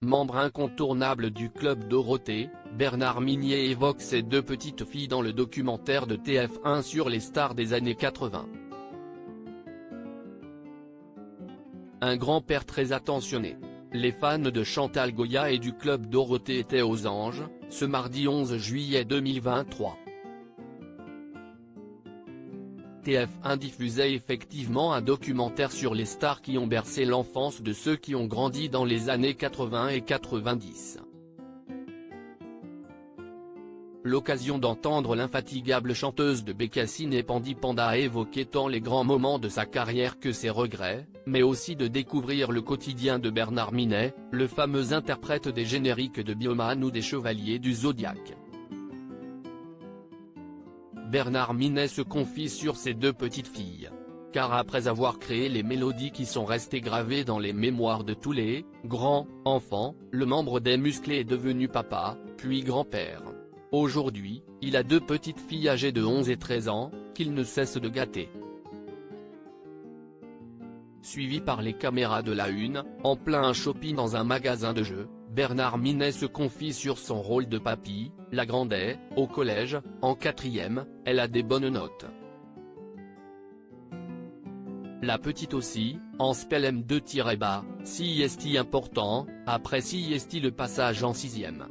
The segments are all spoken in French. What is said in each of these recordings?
membre incontournable du club Dorothée, Bernard Minet évoque ses deux petites filles dans le documentaire de TF1 sur les stars des années 80. Un grand-père très attentionné. Les fans de Chantal Goya et du club Dorothée étaient aux anges, ce mardi 11 juillet 2023. TF1 diffusait effectivement un documentaire sur les stars qui ont bercé l'enfance de ceux qui ont grandi dans les années 80 et 90. L'occasion d'entendre l'infatigable chanteuse de Bécassine et Pandi Panda évoquer tant les grands moments de sa carrière que ses regrets, mais aussi de découvrir le quotidien de Bernard Minet, le fameux interprète des génériques de Bioman ou des Chevaliers du Zodiaque. Bernard Minet se confie sur ses deux petites filles. Car après avoir créé les mélodies qui sont restées gravées dans les mémoires de tous les grands enfants, le membre des Musclés est devenu papa, puis grand-père. Aujourd'hui, il a deux petites filles âgées de 11 et 13 ans, qu'il ne cesse de gâter. Suivi par les caméras de la Une, en plein shopping dans un magasin de jeux, Bernard Minet se confie sur son rôle de papy. La grande est, au collège, en 4e, elle a des bonnes notes. La petite aussi, en spell M2-bas, si est important, après si est le passage en 6e.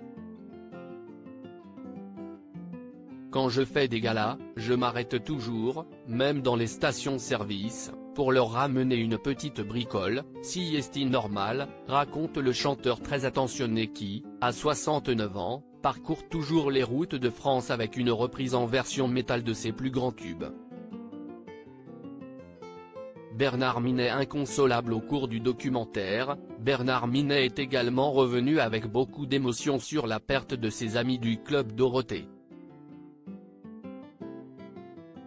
Quand je fais des galas, je m'arrête toujours, même dans les stations-service, pour leur ramener une petite bricole, si est normal, raconte le chanteur très attentionné qui, à 69 ans, parcourt toujours les routes de France avec une reprise en version métal de ses plus grands tubes. Bernard Minet inconsolable au cours du documentaire, Bernard Minet est également revenu avec beaucoup d'émotion sur la perte de ses amis du club Dorothée.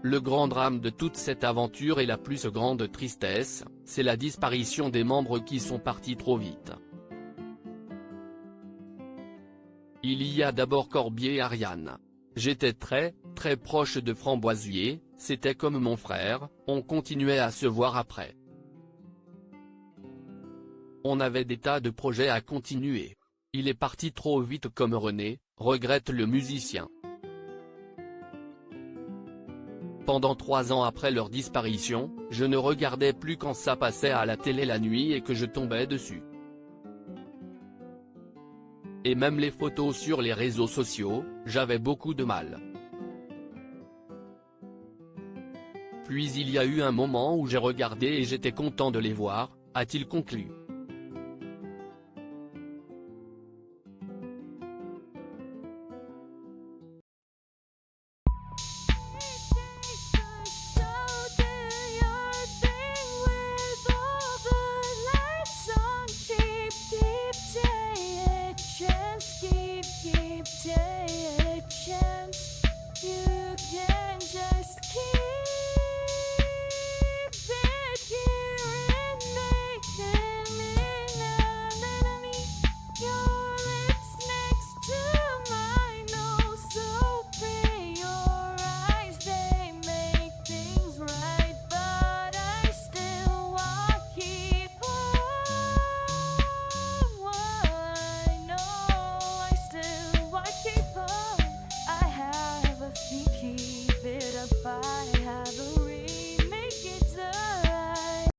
Le grand drame de toute cette aventure et la plus grande tristesse, c'est la disparition des membres qui sont partis trop vite. Il y a d'abord Corbier et Ariane. J'étais très proche de Framboisier, c'était comme mon frère, on continuait à se voir après. On avait des tas de projets à continuer. Il est parti trop vite comme René, regrette le musicien. Pendant 3 ans après leur disparition, je ne regardais plus quand ça passait à la télé la nuit et que je tombais dessus. Et même les photos sur les réseaux sociaux, j'avais beaucoup de mal. Puis il y a eu un moment où j'ai regardé et j'étais content de les voir, a-t-il conclu.